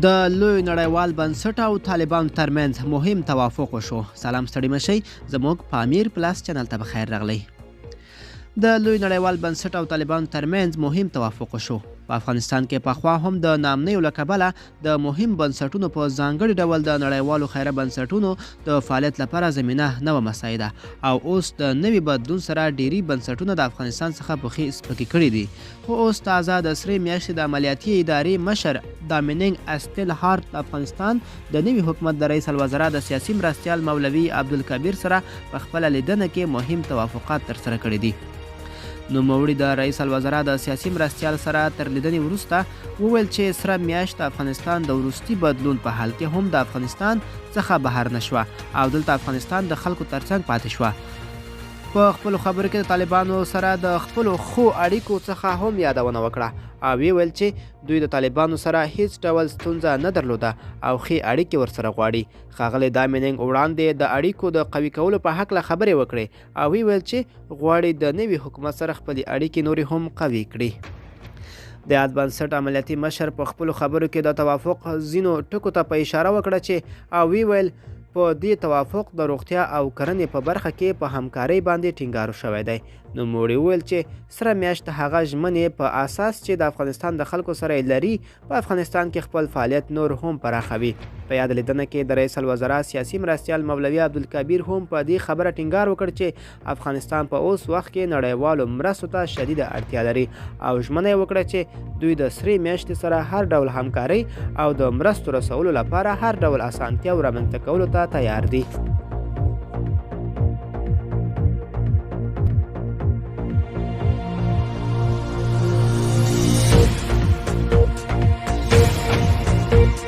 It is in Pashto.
د لوی نړیوال بنسټ او طالبانو ترمنځ مهم توافق وشو. سلام ستړي مشئ، زموږ پامیر پلاس چینل ته بخیر راغلی. د لوی نړیوال بنسټ او طالبانو ترمنځ مهم توافق وشو. په افغانستان کې پخوا هم د نامنیو له کبله د مهم بنسټونو په ځانګړي ډول د نړیوالو خیره بنسټونو د فعالیت لپاره زمینه نه وه مساعده، او اوس د نوي بدلون سره ډیری بنسټونه د افغانستان څخه پښې سپکې کړي دي. خو اوس تازه د سرې میاشتې د عملیاتي ادارې مشر دامینګ استیل هارت د افغانستان د نوي حکومت د رئیس الوزرا د سیاسي مرستیال مولوي عبدالکبیر سره په خپله لیدنه کې مهم توافقات ترسره کړي دي. نوموړي د رئیس الوزرا د سیاسي مرستیال سره تر لیدنې وروسته وویل چې سره میاشت د افغانستان د وروستي بدلون په حال کې هم د افغانستان څخه بهر نشوه او دلته افغانستان د خلکو ترڅنګ پاتې شوه. په خپلو خبرو کې د طالبانو سره د خپلو ښو اړیکو څخه هم یادونه وکړه او ویل چې دوی د طالبانو سره هیڅ ډول ستونزه نه درلوده او ښې اړیکې ورسره غواړي. ښاغلی دامینګ وړاندې د اړیکو د قوي کولو په هکله خبرې وکړې او ویل چې غواړي د نوي حکومت سره خپلې اړیکې نورې هم قوي کړي. د یاد بنسټ عملیاتي مشر په خپلو خبرو کې د توافق ځینو ټکو ته په اشاره وکړه چې او ویل په دې توافق د روغتیا او کرنې په برخه کې په همکارۍ باندې ټینګار شوی دی. نوموړي وویل چې سره میاشت هغه ژمنې په اساس چې د افغانستان د خلکو سره یې لري په افغانستان کې خپل فعالیت نور هم پراخوي. په یاد لیدنه کې د رئیس الوزرا سیاسي مرستیال مولوي عبدالکبیر هم په دې خبره ټینګار وکړ چې افغانستان په اوس وخت کې نړیوالو مرستو ته شدیده اړتیا لري او ژمنه یې وکړه چې دوی د سرې میاشتې سره هر ډول همکارۍ او د مرستو رسولو لپاره هر ډول اسانتیاو رامنځته کولو ته تیار دي.